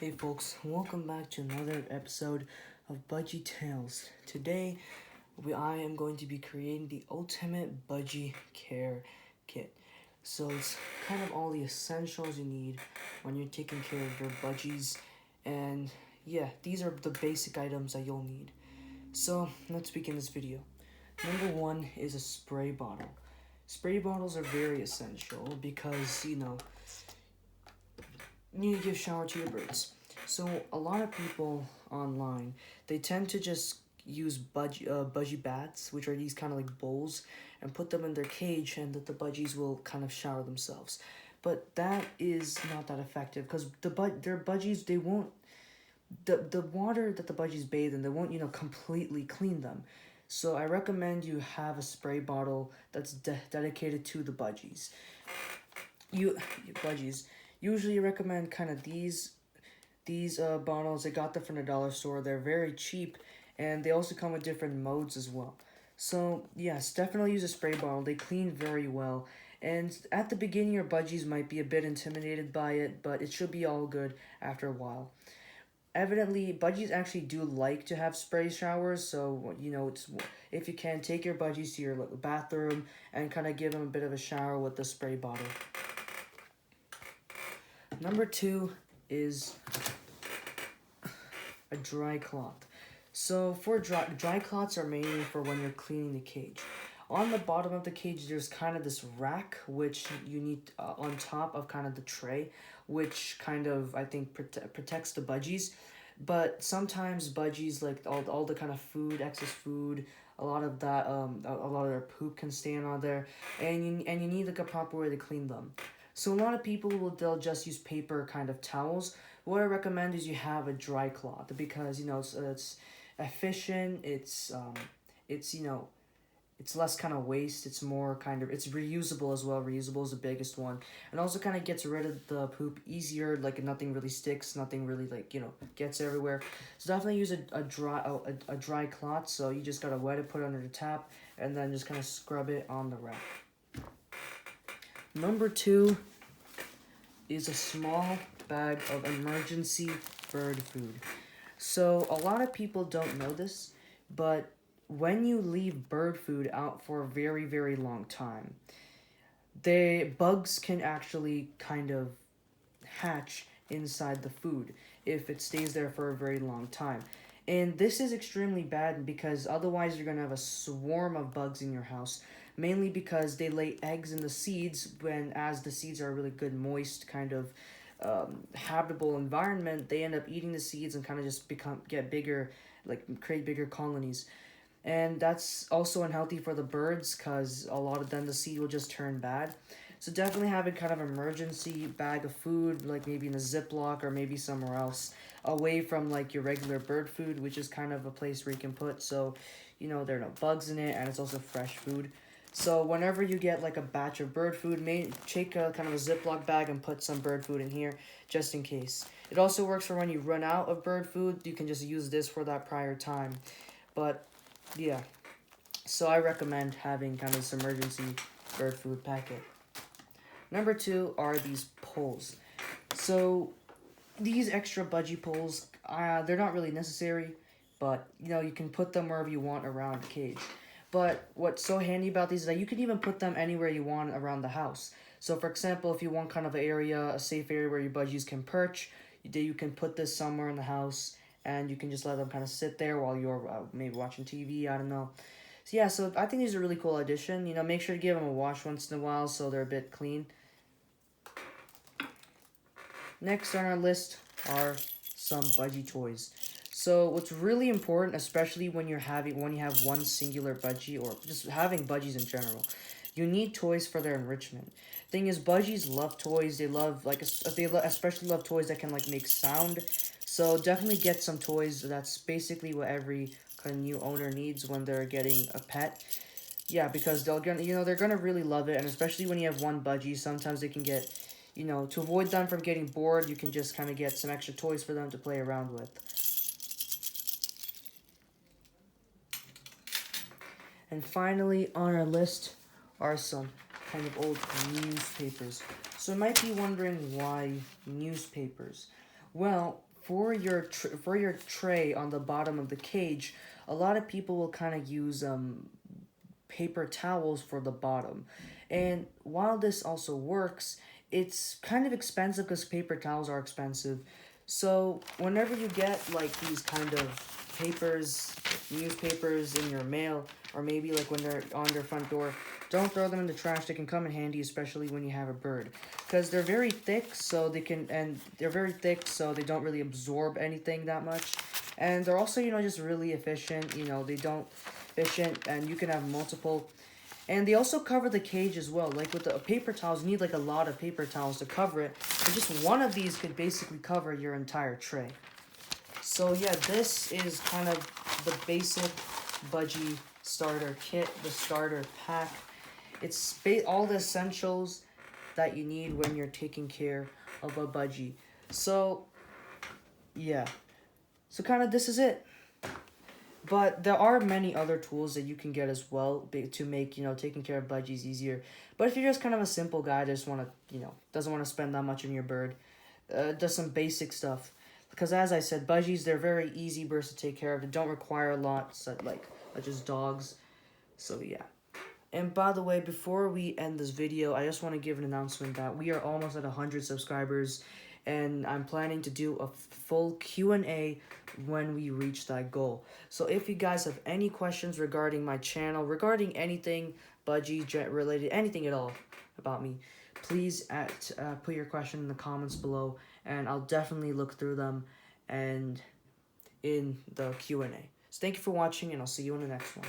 Hey folks, welcome back to another episode of Budgie Tales. Today, I am going to be creating the ultimate budgie care kit. So it's kind of all the essentials you need when you're taking care of your budgies, and yeah, these are the basic items that you'll need. So let's begin this video. Number one is a spray bottle. Spray bottles are very essential because you need to give shower to your birds. So a lot of people online, they tend to just use budgie bats, which are these kind of like bowls, and put them in their cage, and that the budgies will kind of shower themselves. But that is not that effective because their budgies, they won't, the water that the budgies bathe in, they won't completely clean them. So I recommend you have a spray bottle that's dedicated to the budgies. Budgies. Usually recommend kind of these bottles. I got them from the dollar store. They're very cheap, and they also come with different modes as well. So yes, definitely use a spray bottle. They clean very well, and at the beginning your budgies might be a bit intimidated by it, but it should be all good after a while. Evidently, budgies actually do like to have spray showers, so it's, if you can, take your budgies to your bathroom and kind of give them a bit of a shower with the spray bottle. Number two is a dry cloth. So for dry cloths are mainly for when you're cleaning the cage. On the bottom of the cage, there's kind of this rack which you need on top of kind of the tray, which kind of, I think, protects the budgies. But sometimes budgies, like all the kind of food, excess food, a lot of that, a lot of their poop can stand on there, and you need like a proper way to clean them. So a lot of people they'll just use paper kind of towels. What I recommend is you have a dry cloth because it's efficient. It's less kind of waste. It's more kind of, it's reusable as well. Reusable is the biggest one, and also kind of gets rid of the poop easier. Like nothing really sticks. Nothing really gets everywhere. So definitely use a dry cloth. So you just gotta wet it, put it under the tap, and then just kind of scrub it on the rack. Number two is a small bag of emergency bird food. So a lot of people don't know this, but when you leave bird food out for a very, very long time, bugs can actually kind of hatch inside the food if it stays there for a very long time. And this is extremely bad because otherwise you're going to have a swarm of bugs in your house, mainly because they lay eggs in the seeds as the seeds are a really good moist kind of habitable environment. They end up eating the seeds and kind of just get bigger, like create bigger colonies. And that's also unhealthy for the birds because a lot of them, the seed will just turn bad. So definitely having kind of emergency bag of food, like maybe in a Ziploc or maybe somewhere else, away from like your regular bird food, which is kind of a place where you can put so, there are no bugs in it, and it's also fresh food. So whenever you get like a batch of bird food, take a kind of a Ziploc bag and put some bird food in here, just in case. It also works for when you run out of bird food. You can just use this for that prior time. But yeah, so I recommend having kind of this emergency bird food packet. Number two are these poles. So these extra budgie poles, they're not really necessary, but you can put them wherever you want around the cage. But what's so handy about these is that you can even put them anywhere you want around the house. So for example, if you want kind of an area, a safe area where your budgies can perch, you can put this somewhere in the house, and you can just let them kind of sit there while you're maybe watching TV, I don't know. So yeah, so I think these are a really cool addition. Make sure to give them a wash once in a while so they're a bit clean. Next on our list are some budgie toys. So what's really important, especially when you have one singular budgie or just having budgies in general, you need toys for their enrichment. Thing is, budgies love toys. They love especially love toys that can make sound. So definitely get some toys. That's basically what every kind of new owner needs when they're getting a pet. Yeah, because they're gonna really love it, and especially when you have one budgie, sometimes they can get, to avoid them from getting bored, you can just kind of get some extra toys for them to play around with. And finally on our list are some kind of old newspapers. So you might be wondering why newspapers. Well, for your tray on the bottom of the cage, a lot of people will kind of use paper towels for the bottom. And while this also works, it's kind of expensive because paper towels are expensive. So whenever you get like these kind of papers, newspapers in your mail, or maybe like when they're on their front door, don't throw them in the trash. They can come in handy, especially when you have a bird, because they're very thick, so they can, and they're very thick, so they don't really absorb anything that much, and they're also, you know, just really efficient. You know, they don't efficient, and you can have multiple. And they also cover the cage as well. Like with the paper towels, you need like a lot of paper towels to cover it. And just one of these could basically cover your entire tray. So yeah, this is kind of the basic budgie starter kit, the starter pack. It's all the essentials that you need when you're taking care of a budgie. So yeah, so kind of this is it. But there are many other tools that you can get as well to make, you know, taking care of budgies easier. But if you're just kind of a simple guy, just want to, you know, doesn't want to spend that much on your bird, does some basic stuff. Because as I said, budgies, they're very easy birds to take care of. They don't require a lot, like just dogs. So yeah. And by the way, before we end this video, I just want to give an announcement that we are almost at 100 subscribers, and I'm planning to do a full Q&A when we reach that goal. So if you guys have any questions regarding my channel, regarding anything budgie related, anything at all about me, please put your question in the comments below, and I'll definitely look through them and in the Q&A. So thank you for watching, and I'll see you in the next one.